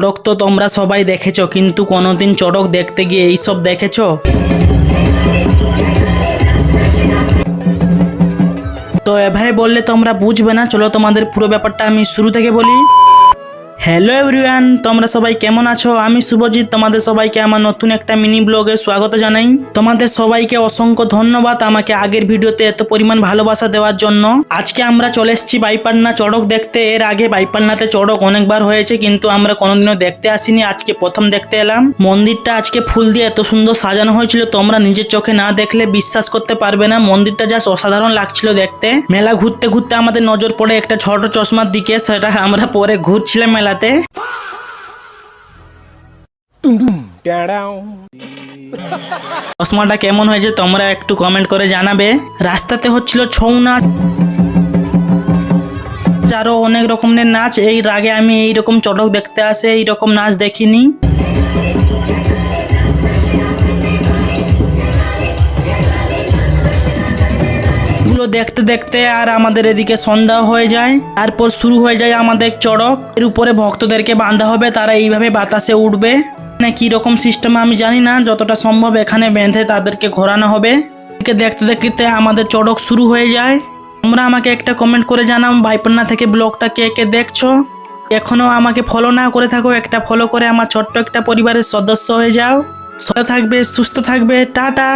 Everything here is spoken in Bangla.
চড়ক তো তোমরা সবাই দেখেছো, কিন্তু কোনোদিন চড়ক দেখতে গিয়ে এইসব দেখেছো? তো এভাবে বললে তোমরা বুঝবে না। চলো তোমাদের পুরো ব্যাপারটা আমি শুরু থেকে বলি। হ্যালো এভরিওয়ান, তোমরা সবাই কেমন আছো? আমি শুভজিৎ, তোমাদের সবাইকে আমার নতুন একটা মিনি ব্লগে স্বাগত জানাই। তোমাদের সবাইকে অসংখ্য ধন্যবাদ আমাকে আগের ভিডিওতে এত পরিমাণ ভালোবাসা দেওয়ার জন্য। আজকে আমরা চলে এসেছি বাইপান্না চড়ক দেখতে। এর আগে বাইপান্নাতে চড়ক অনেকবার হয়েছে, কিন্তু আমরা কোনোদিনও দেখতে আসিনি। আজকে প্রথম দেখতে এলাম। মন্দিরটা আজকে ফুল দিয়ে এত সুন্দর সাজানো হয়েছিল, তোমরা নিজের চোখে না দেখলে বিশ্বাস করতে পারবে না। মন্দিরটা জাস্ট অসাধারণ লাগছিল দেখতে। মেলা ঘুরতে ঘুরতে আমাদের নজর পড়ে একটা ছোট চশমার দিকে, সেটা আমরা পরে ঘুরছিলাম মেলাতে। চশমাটা কেমন হয়েছে তোমরা একটু কমেন্ট করে জানাবে। রাস্তাতে হচ্ছিল ছৌ নাচ, আরো অনেক রকমের নাচ। এই আগে আমি এইরকম চড়ক দেখতে আসে এইরকম নাচ দেখিনি। গুলো দেখতে দেখতে আর আমাদের এদিকে সন্ধ্যা হয়ে যায়। তারপর শুরু হয়ে যায় আমাদের চড়ক। এর উপরে ভক্তদেরকে বাঁধা হবে, তারা এইভাবে বাতাসে উঠবে। কি রকম সিস্টেম আমি জানি না, যতটা সম্ভব এখানে বেঁধে তাদেরকে ঘোরানো হবে। দেখতে দেখতে আমাদের চড়ক শুরু হয়ে যায়। তোমরা আমাকে একটা কমেন্ট করে জানাও বাইপান্না থেকে ব্লগটা কে কে দেখছো। এখনো আমাকে ফলো না করে থাকো, একটা ফলো করে আমার ছোট্ট একটা পরিবারের সদস্য হয়ে যাও। ভালো থাকবে, সুস্থ থাকবে, টাটা।